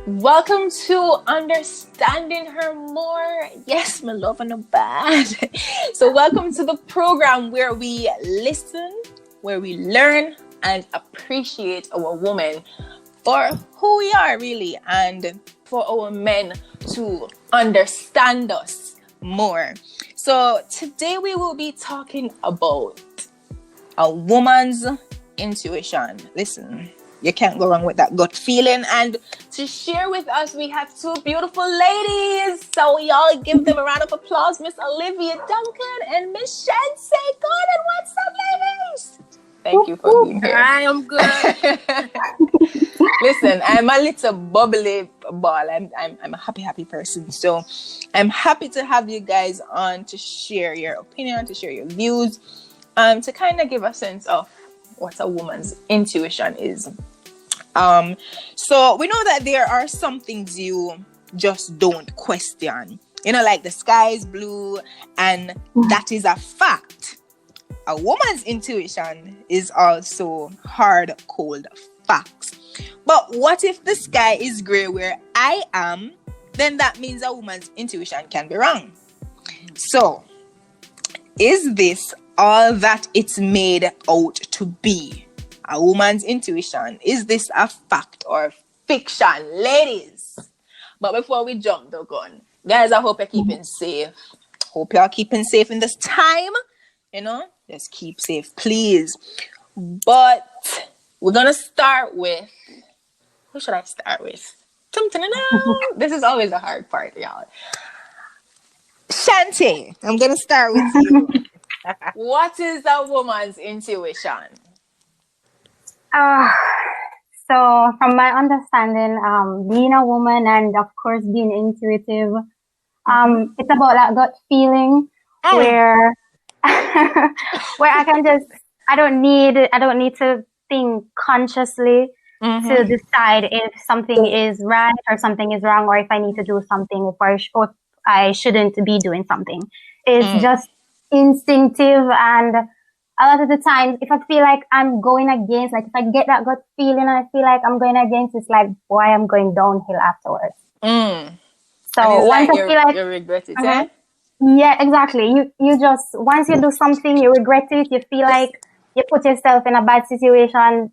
Welcome to Understanding Her More. Yes, my love and a bad. So welcome to the program where we listen, where we learn and appreciate our woman for who we are really, and for our men to understand us more. So today we will be talking about a woman's intuition. Listen, you can't go wrong with that gut feeling. And to share with us, we have two beautiful ladies. So y'all give them a round of applause. Miss Olivia Duncan and Miss Shanse Gordon. What's up, ladies? Thank you for being here. I am good. Listen, I'm a little bubbly ball. I'm a happy person. So I'm happy to have you guys on to share your opinion, to share your views, to kind of give a sense of what a woman's intuition is. So we know that there are some things you just don't question. You know, like the sky is blue, and that is a fact. A woman's intuition is also hard, cold facts. But what if the sky is gray where I am? Then that means a woman's intuition can be wrong. So, is this all that it's made out to be? A woman's intuition. Is this a fact or fiction, ladies? But before we jump the gun, guys, I hope you're keeping safe. Hope you're keeping safe in this time. You know, just keep safe, please. But we're gonna start with, who should I start with? This is always the hard part, y'all. Shanti, I'm gonna start with you. What is a woman's intuition? So from my understanding, being a woman and of course being intuitive, it's about that gut feeling where where I don't need to think consciously to decide if something is right or something is wrong, or if I need to do something, or I shouldn't be doing something. It's just instinctive, and a lot of the times, if I feel like I'm going against, like if I get that gut feeling and I feel like I'm going against, it's like, boy, I'm going downhill afterwards. So once I feel like you regret it, eh? Yeah, exactly. You just, once you do something, you regret it. You feel like you put yourself in a bad situation.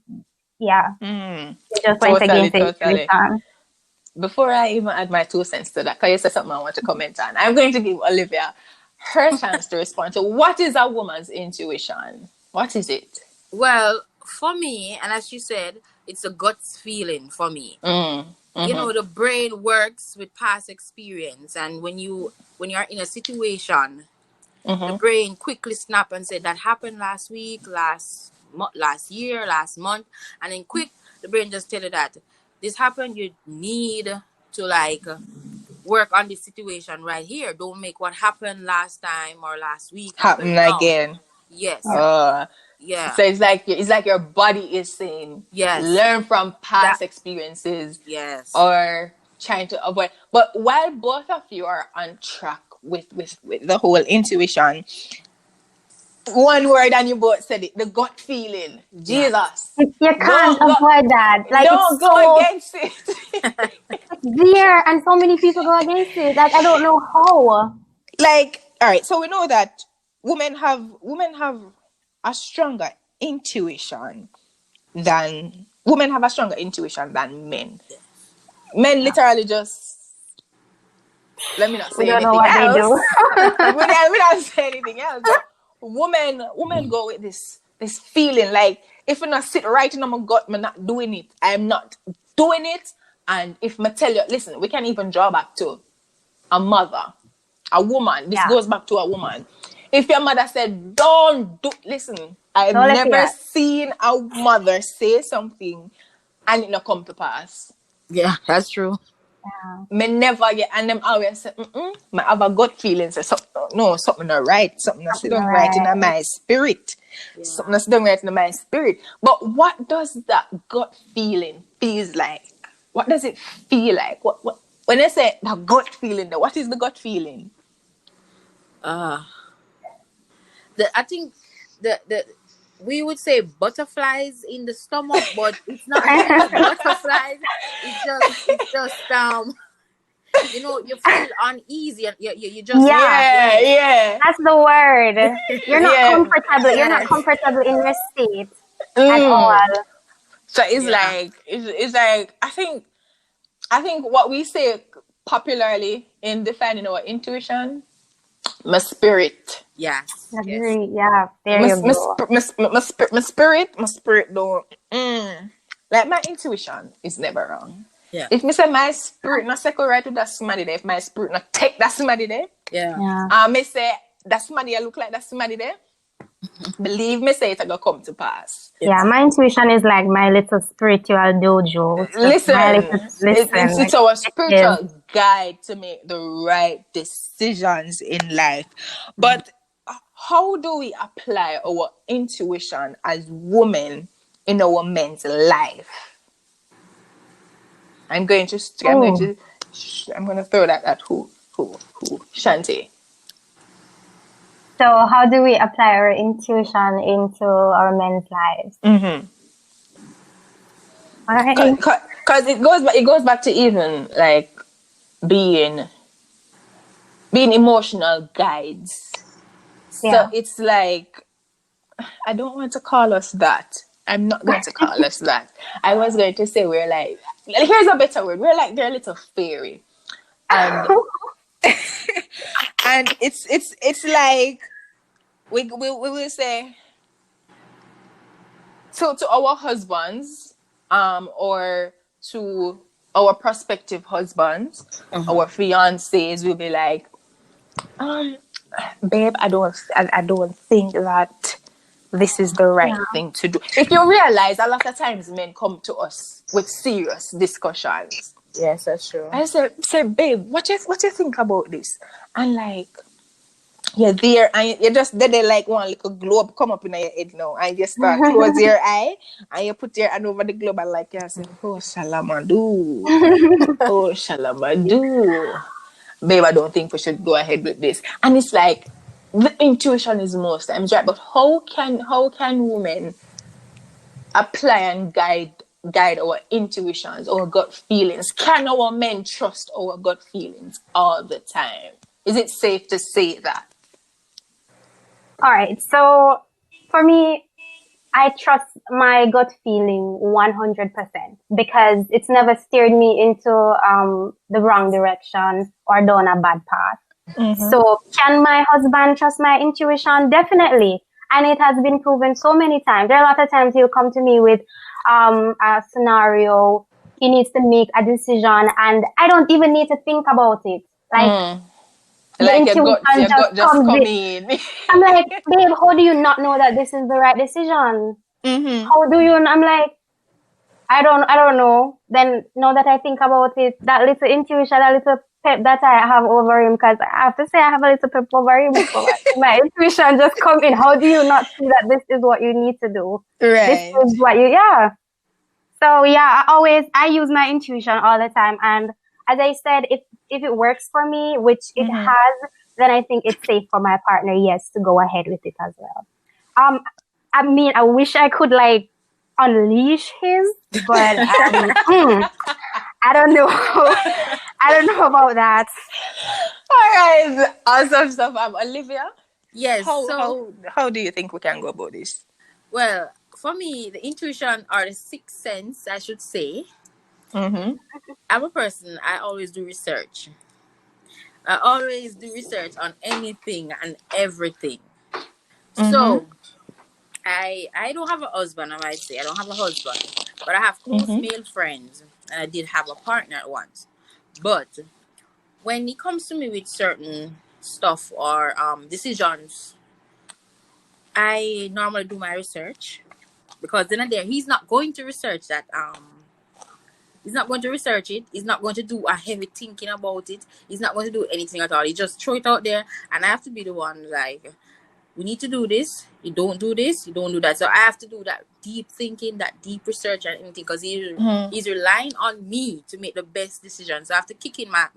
Yeah, you just went against it every time. Before I even add my 2 cents to that, because you said something I want to comment on, I'm going to give Olivia her chance to respond to what is a woman's intuition? What is it? Well, for me, and as you said, it's a gut feeling for me. You know, the brain works with past experience, and when you're in a situation, the brain quickly snap and say that happened last week, last year, last month, and then the brain just tell you that this happened. You need to work on this situation right here. Don't make what happened last time or last week happen again. Yes. Yeah. So it's like your body is saying, yes, learn from past experiences. Yes. Or trying to avoid. But while both of you are on track with the whole intuition, one word and you both said it, the gut feeling. Jesus. You can't avoid that. Like, don't go against it. There, and so many people go against it. Like, I don't know how. Like, all right, so we know that women have a stronger intuition than men. Men literally just, let me not say anything else. We don't say anything else. But women go with this feeling like, if I not sit right in my gut, I'm not doing it. I'm not doing it. And if I tell you, listen, we can even draw back to a mother, a woman. This goes back to a woman. If your mother said, don't do, listen, I've never seen a mother say something and it not come to pass. Yeah, that's true. Me never get, and them always say, I have a gut feeling, so something not right, something not sitting right in my spirit. Yeah. Something not sitting right in my spirit. But what does that gut feeling feels like? What does it feel like? What when I say the gut feeling, what is the gut feeling? I think the we would say butterflies in the stomach, but it's not really butterflies. It's just you feel uneasy and you just Yeah. That's the word. You're not Yeah. comfortable. You're not comfortable in your state at all. So it's like I think what we say popularly in defining our intuition, my spirit. yes. Agree. Yeah, there you go. My spirit don't. Like my intuition is never wrong. Yeah. If me say my spirit not second right to that somebody there, if my spirit not take that somebody there, Yeah. me say that somebody I look like that somebody there, believe me, say it's gonna come to pass. Yeah, my intuition is like my little spiritual dojo. It's just my little It's our spiritual guide to make the right decisions in life. But how do we apply our intuition as women in our men's life? I'm going to throw that at who Shanti. So how do we apply our intuition into our men's lives? All right. Because it goes back to even like being emotional guides. So it's like, I don't want to call us that. I'm not going to call us that. I was going to say we're like, here's a better word. We're like their little fairy, and and it's like we will say to our husbands, or to our prospective husbands, our fiancés will be like, babe, I don't think that this is the right thing to do. If you realize, a lot of times men come to us with serious discussions. Yes, that's true. I say, babe, what you think about this? And like, you're there, and you just they like one little globe come up in your head now, and you start close your eye, and you put your hand over the globe, and like you say, oh shalamadu, oh shalamadu. Babe, I don't think we should go ahead with this. And it's like, the intuition is most times right, but how can women apply and guide our intuitions, our gut feelings? Can our men trust our gut feelings all the time? Is it safe to say that? All right. So for me, I trust my gut feeling 100% because it's never steered me into the wrong direction or down a bad path. So can my husband trust my intuition? Definitely. And it has been proven so many times. There are a lot of times he'll come to me with a scenario. He needs to make a decision and I don't even need to think about it. Like, the intuition just comes in. I'm like, babe, how do you not know that this is the right decision? How do you? I'm like, I don't know. Then now that I think about it, that little intuition, that little pep that I have over him, because I have to say I have a little pep over him. My intuition just comes in. How do you not see that this is what you need to do? Right. This is what So I use my intuition all the time. And as I said, if it works for me, which it has, then I think it's safe for my partner, yes, to go ahead with it as well. I mean, I wish I could like unleash his, but I don't know. I don't know about that. All right, awesome stuff. Olivia. Yes. How do you think we can go about this? Well, for me, the intuition or the sixth sense, I should say. I'm a person. I always do research. I always do research on anything and everything. So I don't have a husband. I might say I don't have a husband, but I have close male friends, and I did have a partner at once. But when it comes to me with certain stuff or decisions, I normally do my research, because then and there he's not going to research that. He's not going to research it. He's not going to do a heavy thinking about it. He's not going to do anything at all. He just throw it out there, and I have to be the one like, we need to do this. You don't do this. You don't do that. So I have to do that deep thinking, that deep research and anything, because he's relying on me to make the best decisions. So I have to kick in my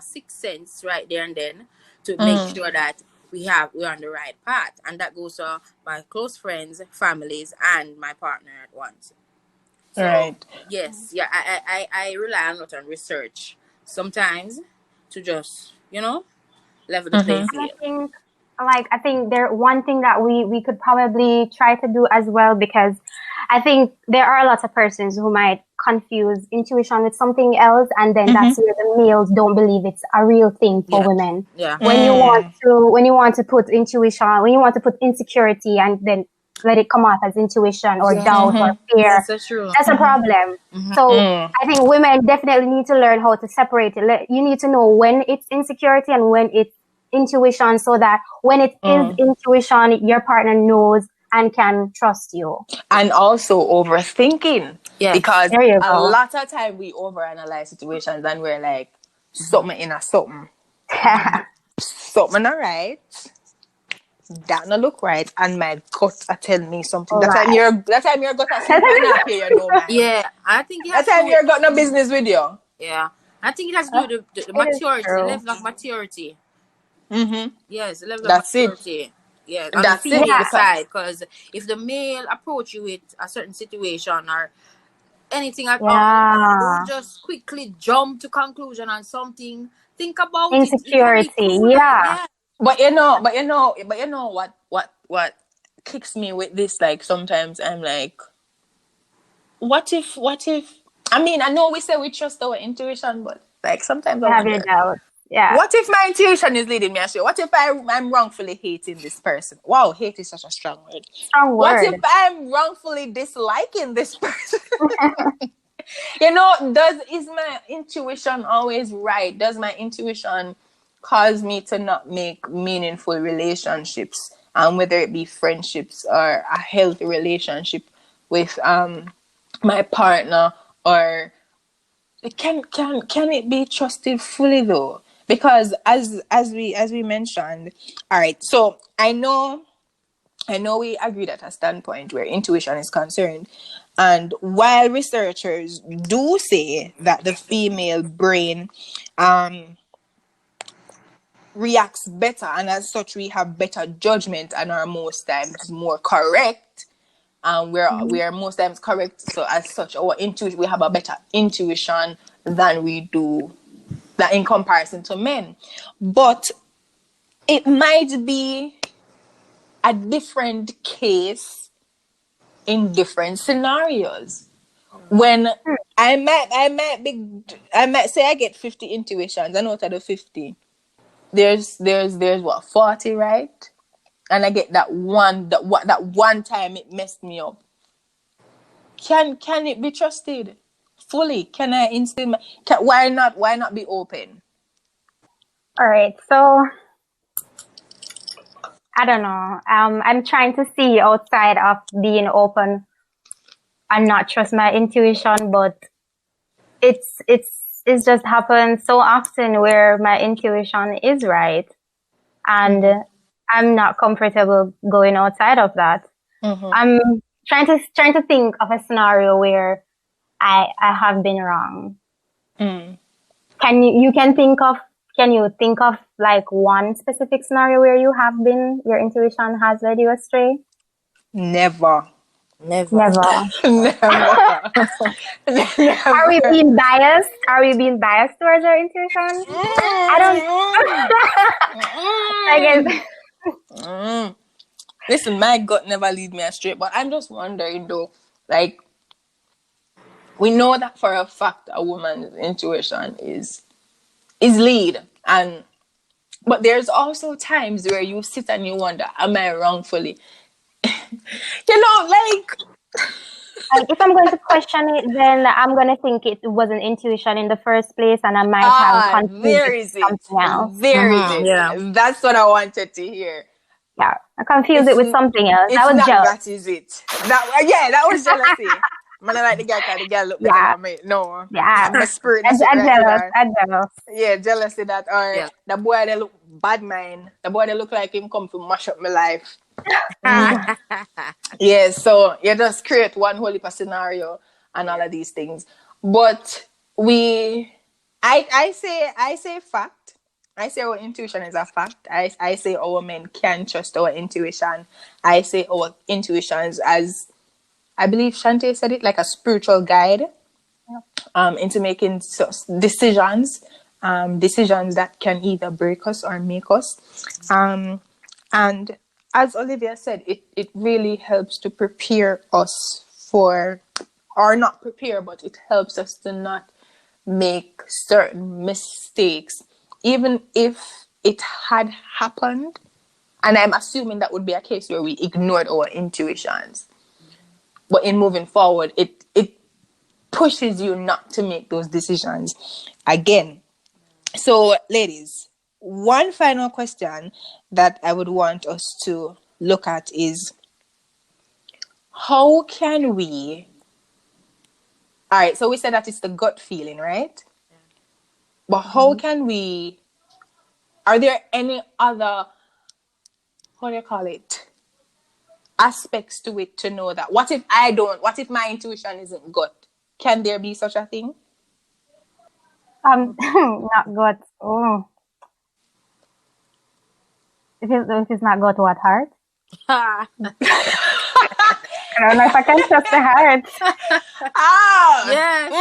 sixth sense right there and then to make sure that we're on the right path. And that goes to my close friends, families, and my partner at once. So Right. yes, yeah, I rely a lot on research sometimes to just, level the playing And field. I think there one thing that we could probably try to do as well, because I think there are lots of persons who might confuse intuition with something else, and then that's where the males don't believe it's a real thing for Yeah. women. Yeah. When you want to put intuition, when you want to put insecurity and then let it come off as intuition or doubt or fear, Yes, that's true. that's a problem. So I think women definitely need to learn how to separate it. You need to know when it's insecurity and when it's intuition, so that when it is intuition, your partner knows and can trust you. And also overthinking. Yes. Because There you a go. lot of time we overanalyze situations and we're like, something in a something. Something not right. That not look right. And my gut tell me something. That time your gut something not pay you no mind. Yeah, I think it That has to time do your with, gut no business with you. yeah. I think it has to do with the It is maturity, the true. level of maturity. Yes, the level of That's it. maturity. Yeah, on the That's it. female Because side, because if the male approach you with a certain situation or anything at all, don't Yeah. just quickly jump to conclusion on something. Think about it. You can be Insecurity. cooler. Yeah. Yeah. what kicks me with this, like sometimes I'm like, what if I mean, I know we say we trust our intuition, but like sometimes I You have your wonder, doubts. Yeah. what if my intuition is leading me astray? What if I'm wrongfully hating this person? Wow, hate is such a strong word. Strong What if word. I'm wrongfully disliking this person? Is my intuition always right? Does my intuition cause me to not make meaningful relationships, whether it be friendships or a healthy relationship with my partner, or can it be trusted fully though? Because as we mentioned, all right. So I know we agreed at a standpoint where intuition is concerned. And while researchers do say that the female brain reacts better, and as such we have better judgment and are most times more correct, and we are most times correct, so as such our intuition, we have a better intuition than we do that in comparison to men. But it might be a different case in different scenarios. When I might say I get 50 intuitions, and out of the 50, there's what, 40, right? And I get that one time it messed me up. Can it be trusted fully? Can I instill why not be open? All right. So I don't know. I'm trying to see outside of being open and not trust my intuition, but it's just happened so often where my intuition is right, and I'm not comfortable going outside of that. I'm trying to think of a scenario where I have been wrong. Can you think of like one specific scenario where your intuition has led you astray? Never. Never. Never. Are we being biased? Are we being biased towards our intuition? I guess. Listen, my gut never lead me astray, but I'm just wondering though, like, we know that for a fact a woman's intuition is lead, but there's also times where you sit and you wonder, am I wrongfully? Like, If I'm going to question it, then I'm going to think it wasn't intuition in the first place, and I might have confused there it is with it. something else. There is it. Yeah. That's what I wanted to hear. Yeah, I confused it with something else. I was not jealous. that is it. That was jealousy. Man, I like the guy, cause the girl look better Yeah. than me. No. Yeah, My spirit I'm is right jealous. there. I'm jealous. Yeah, jealousy that, or Yeah. the boy they look bad mind. The boy they look like him come to mash up my life. Yeah, so you just create one whole heap of scenario and all of these things. But I say fact. I say our intuition is a fact. I say our men can trust our intuition. I say our intuitions as, I believe Shante said it, like a spiritual guide into making decisions, decisions that can either break us or make us. And as Olivia said, it really helps to prepare us for, or not prepare, but it helps us to not make certain mistakes, even if it had happened. And I'm assuming that would be a case where we ignored our intuitions. But in moving forward, it pushes you not to make those decisions again. So, ladies, one final question that I would want us to look at is, how can we... All right, so we said that it's the gut feeling, right? But how can we... Are there any other, how do you call it, aspects to it to know that? What if my intuition isn't gut? Can there be such a thing? Not gut. Oh, if it's not gut, what heart? I don't know if I can trust the heart. Yes.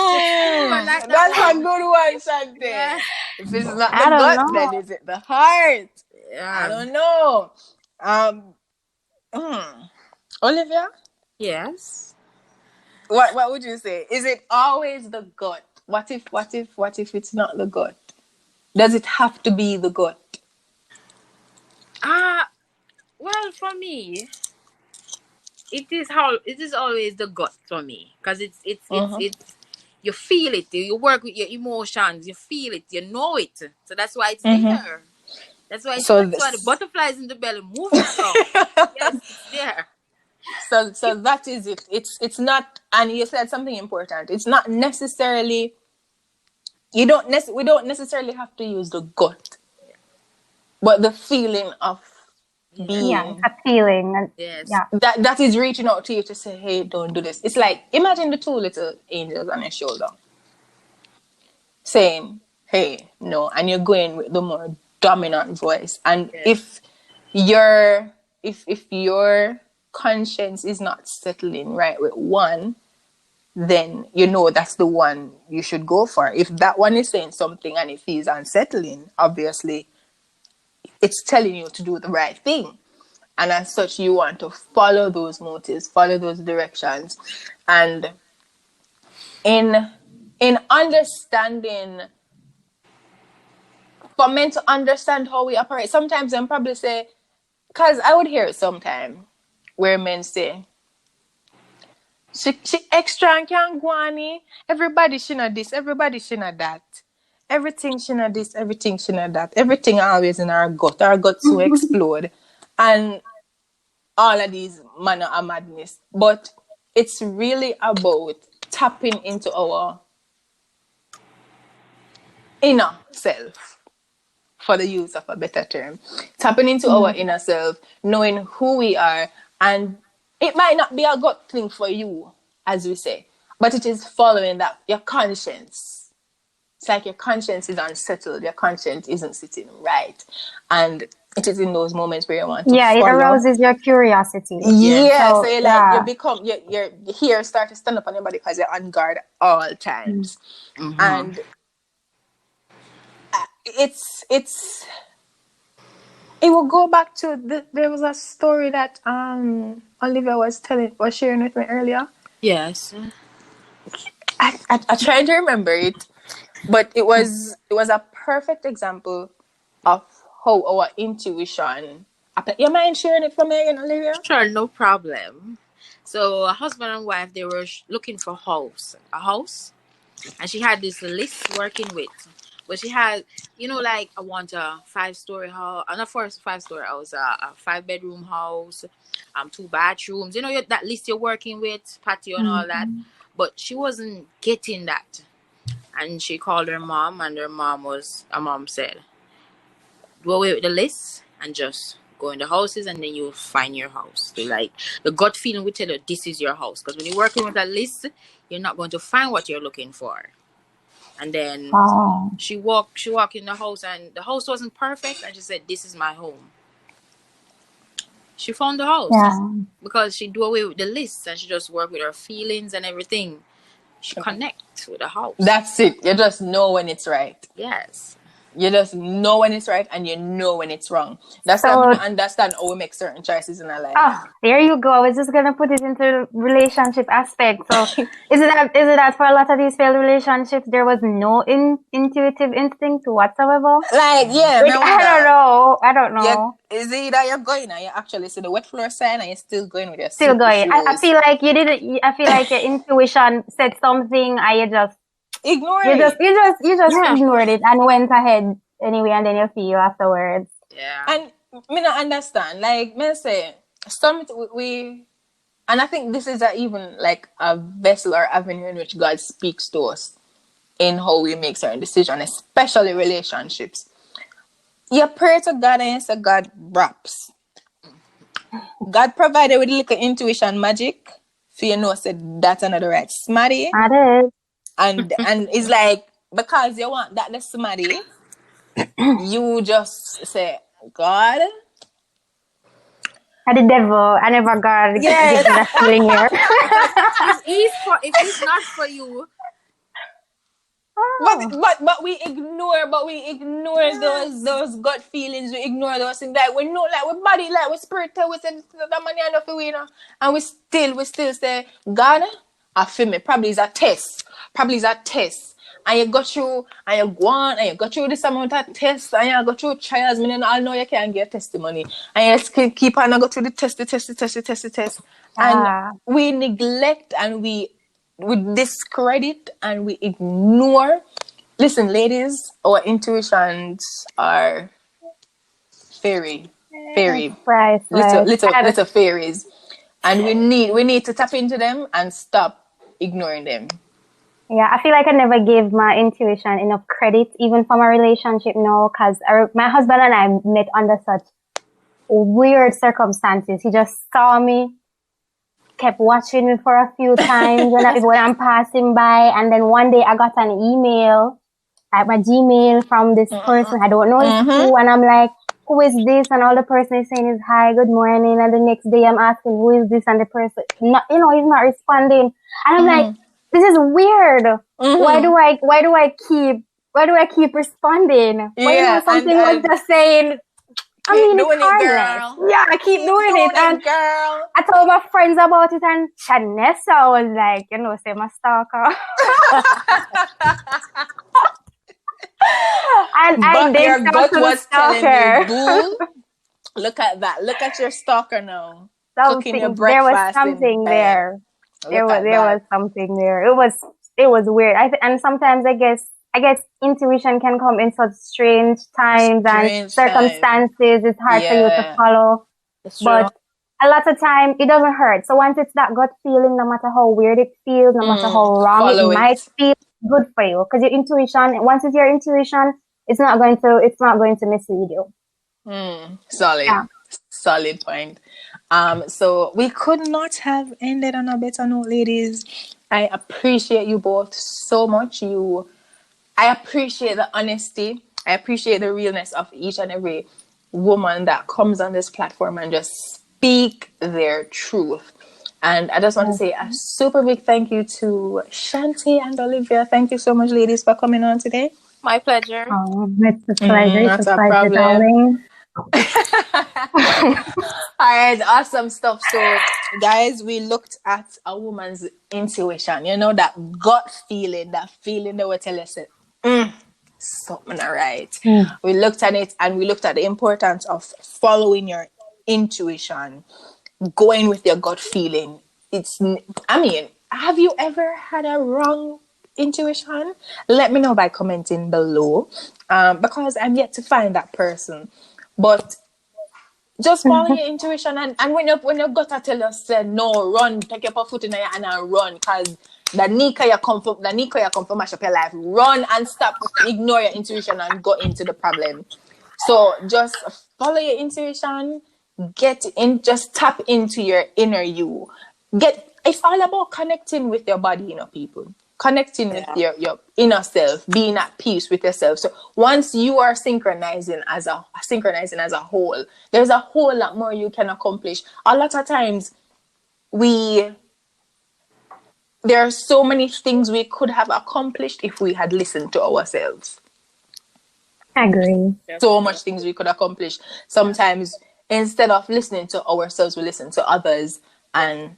That's a good one, Shante. Yeah. If it's not the gut, then is it the heart? I don't know. Olivia? Yes. What would you say? Is it always the gut? What if it's not the gut? Does it have to be the gut? Well, for me, it is always the gut for me, because it's you feel it, you work with your emotions, you feel it, you know it, so that's why it's there. That's why the butterflies in the belly moving from. Yes, it's there. So that is it. It's not, and you said something important. It's not necessarily, we don't necessarily have to use the gut, but the feeling of being, it's a feeling. Yes. Yeah. That is reaching out to you to say, hey, don't do this. It's like, imagine the two little angels on your shoulder saying, hey, no, and you're going with the more dominant voice. And if your conscience is not settling right with one, then you know that's the one you should go for. If that one is saying something and it feels unsettling, obviously it's telling you to do the right thing. And as such, you want to follow those motives, follow those directions. And in understanding, for men to understand how we operate, sometimes them probably say, because I would hear it sometime where men say, she extra and can go on, everybody she know this, everybody she know that. Everything she know this, everything she know that. Everything always in our guts will explode. And all of these manner of madness. But it's really about tapping into our inner self, for the use of a better term. Tapping into our inner self, knowing who we are. And it might not be a gut thing for you, as we say, but it is following that, your conscience. It's like your conscience is unsettled, your conscience isn't sitting right. And it is in those moments where you want to follow. It arouses your curiosity. So you're like, you become, your hair start to stand up on your body because you're on guard all times. And it will go back to there was a story that Olivia was sharing with me earlier. Yes. I tried to remember it, but it was a perfect example of how our intuition. You mind sharing it for me again, Olivia? Sure, no problem. So a husband and wife, they were looking for a house, and she had this list working with. But she had, like, I want a 5-story house, not 5-story house, a 5-bedroom house, 2 bathrooms. That list you're working with, patio and all that. But she wasn't getting that, and she called her mom, and her mom said, "Go away with the list and just go in the houses, and then you'll find your house." So, like, the gut feeling will tell you this is your house, because when you're working with a list, you're not going to find what you're looking for. And then Oh. she walked in the house, and the house wasn't perfect, and she said, "This is my home." She found the house because she do away with the list, and she just work with her feelings and everything. She connect with the house. That's it. You just know when it's right. Yes. You just know when it's right, and you know when it's wrong. That's why I understand how we make certain choices in our life. Oh, there you go. I was just gonna put it into relationship aspect. So is it that for a lot of these failed relationships there was no intuitive instinct whatsoever? Like, yeah, Like, I don't know. Is it that you're going and you actually see the wet floor sign and you're still going with your Still slippery going. I shoes? feel like you didn't. I feel like your intuition said something, and you just ignored it. You just ignored it and went ahead anyway, and then you feel afterwards. Yeah. And me not understand. Like me say, some we, and I think this is even like a vessel or avenue in which God speaks to us in how we make certain decisions, especially relationships. You pray to God and you say, God raps. God provided with a little intuition magic for you know said that's another right smarty. That is. And it's like because you want that the smarty, you just say, God. And the devil, I never got give me that feeling here. if he's not for you. But we ignore those gut feelings, we ignore those things. Like we know, like we body, like we spirit tell we say that money enough for we, you know, and we still say, God, I feel me, probably is a test. And you go through and you go on and you go through this amount of tests and you go through trials, meaning I know you can't get testimony. And you keep on and go through the test. And we neglect and we discredit and we ignore. Listen, ladies, our intuitions are fairy, little fairies, and we need to tap into them and stop ignoring them. Yeah, I feel like I never gave my intuition enough credit, even for my relationship now, because my husband and I met under such weird circumstances. He just saw me, kept watching me for a few times when I'm passing by, and then one day I got an email at my Gmail from this person. I don't know who, and I'm like, who is this? And all the person is saying is hi, good morning, and the next day I'm asking who is this, and the person, he's not responding, and I'm like, this is weird. Why do I keep responding? Yeah, something was just saying. I mean, it's harmless. Yeah, I keep doing it. And girl. I told my friends about it, and Chanessa was like, say my stalker. And but your gut was telling you, boo, look at that. Look at your stalker now. Cooking your breakfast. There was something there. There was something there. It was weird. And sometimes I guess intuition can come in such strange times and circumstances. It's hard for you to follow. But a lot of time it doesn't hurt. So once it's that gut feeling, no matter how weird it feels, no matter how wrong it might feel, good for you. Because your intuition, once it's your intuition, it's not going to mislead you. Solid. Yeah. Solid point. So we could not have ended on a better note, ladies. I appreciate you both so much. I appreciate the honesty. I appreciate the realness of each and every woman that comes on this platform and just speak their truth. And I just want to say a super big thank you to Shanti and Olivia. Thank you so much, ladies, for coming on today. My pleasure. Oh, it's a pleasure. It's a pleasure, darling. All right, awesome stuff. So guys, we looked at a woman's intuition, that gut feeling, that will tell us something not right. We looked at it and we looked at the importance of following your intuition, going with your gut feeling. Have you ever had a wrong intuition? Let me know by commenting below, because I'm yet to find that person. But just follow your intuition, and when your gut tell us say no, run, take your foot in your hand and run, because the nika you come from mash up your life. Run and stop, ignore your intuition and go into the problem. So just follow your intuition, just tap into your inner you. It's all about connecting with your body, people. connecting with your inner self, being at peace with yourself. So once you are synchronizing as a whole, there's a whole lot more you can accomplish. A lot of times there are so many things we could have accomplished if we had listened to ourselves. I agree. So much things we could accomplish. Sometimes instead of listening to ourselves, we listen to others, and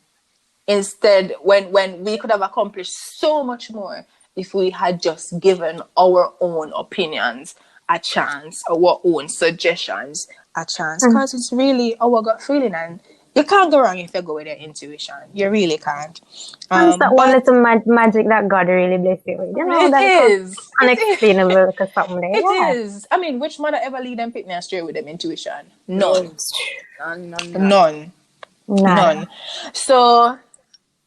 instead when we could have accomplished so much more if we had just given our own opinions a chance, our own suggestions a chance, because it's really our gut feeling, and you can't go wrong if you go with your intuition. You really can't. It's that one little magic that God really bless you with. You know, it is unexplainable because something there. It is. I mean, which mother ever lead them pick me astray with them intuition? None. So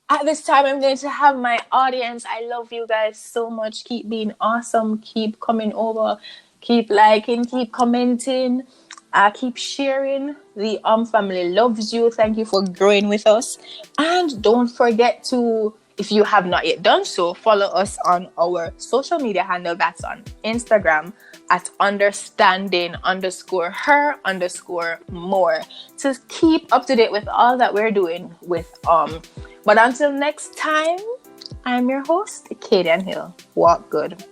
at this time, I'm going to have my audience. I love you guys so much. Keep being awesome. Keep coming over. Keep liking. Keep commenting. Keep sharing. The family loves you. Thank you for growing with us. And don't forget to, if you have not yet done so, follow us on our social media handle. That's on Instagram at understanding_her_more to keep up to date with all that we're doing with But until next time, I'm your host, Kaden Hill. Walk good.